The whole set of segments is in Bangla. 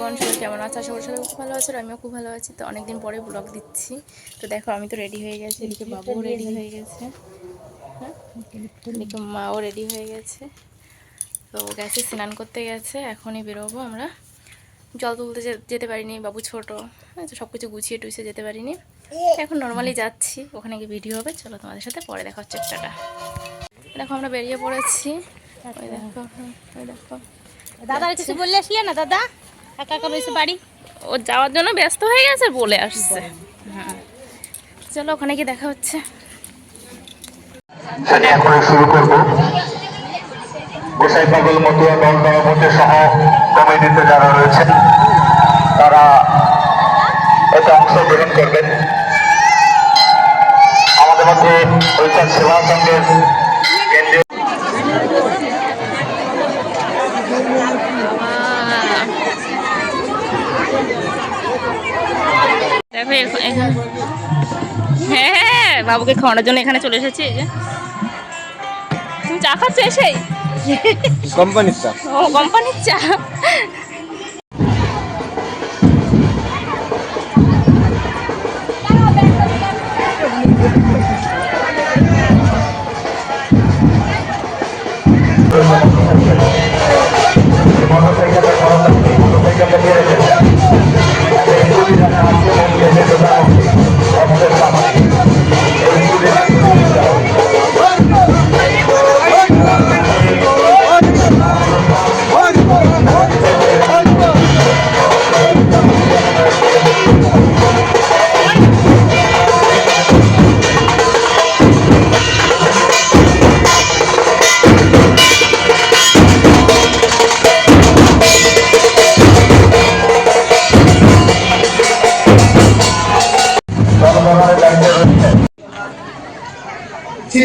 এভরিওয়ান, সবাই কেমন আছে? আশা করি সবাই খুব ভালো আছে, আমিও খুব ভালো আছি। তো অনেকদিন পরে ব্লগ দিচ্ছি। তো দেখো, আমি তো রেডি হয়ে গেছি, এদিকে বাবুও রেডি হয়ে গেছে, হ্যাঁ, এদিকে মাও রেডি হয়ে গেছে। তো গেছে স্নান করতে গেছে, এখনই বেরোবো আমরা। জল তুলতে যেতে পারিনি, বাবু ছোট, হ্যাঁ, তো সব কিছু গুছিয়ে টুছিয়ে যেতে পারিনি। এখন নর্মালি যাচ্ছি, ওখানে গিয়ে ভিডিও হবে। চলো তোমাদের সাথে পরে দেখা হচ্ছে। টাটা। দেখো আমরা বেরিয়ে পড়েছি। ওই দেখো, ওই দেখো দাদা কিছু বললে আসলে না, দাদা একা একা রয়েছে বাড়ি, ও যাওয়ার জন্য ব্যস্ত হয়ে গেছে, বলে আসছে। হ্যাঁ, চলো ওখানে গিয়ে দেখা হচ্ছে। সেটা এখন শুরু করব। গোসাই পাগল মতুয়া দল সভাপতি সহ কমিটিতে যারা রয়েছেন তারা এতে অংশগ্রহণ করবেন। আমাদের মধ্যে ঐক্য সেবা সংঘের কেন্দ্রীয় দেখো হ্যাঁ, বাবুকে খাওয়ানোর জন্য এখানে চলে এসেছি। এই যে তুমি চা খাচ্ছ এসেই? কোম্পানির চা। ও, কোম্পানির চা।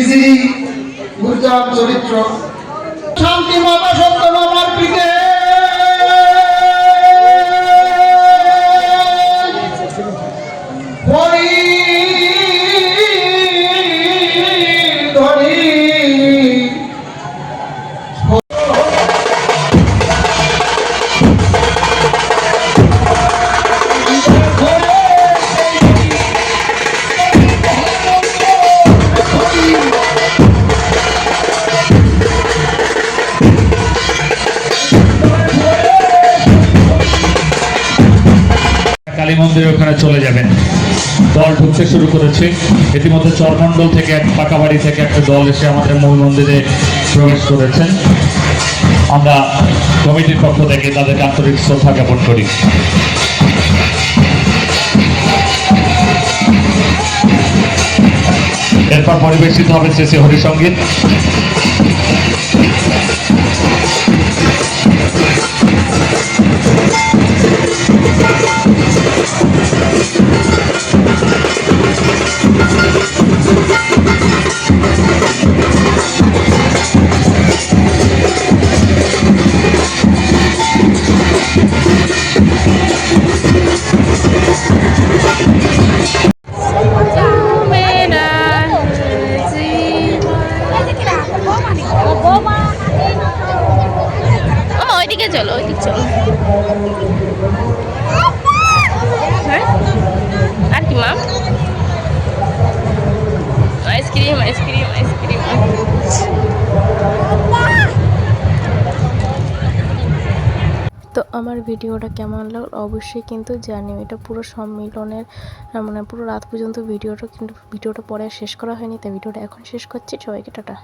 শ্রী গুরুজার চরিত্র শান্তি মাতা সত্য মামার পিঠে কালী মন্দিরের ওখানে চলে যাবেন। দল ঢুকতে শুরু করেছে। ইতিমধ্যে চরমণ্ডল থেকে পাকাবাড়ি থেকে একটা দল এসে আমাদের মূল মন্দিরে প্রবেশ করেছেন। আমরা কমিটির পক্ষ থেকে তাদেরকে আন্তরিক শ্রদ্ধা জ্ঞাপন করি। এরপর পরিবেশিত হবে শেষে হরিসঙ্গীত। ওইদিকে চলো, ওইদিকে চলো। হ্যাঁ, আর কি মা? Ice cream, ice cream, ice cream. তো আমার ভিডিওটা কেমন লাগলো অবশ্যই কিন্তু জানিও। এটা পুরো সম্মিলনের মানে পুরো রাত পর্যন্ত ভিডিওটা পরে শেষ করা হয়নি, তাই ভিডিওটা এখন শেষ করছি। সবাইকে টাটা।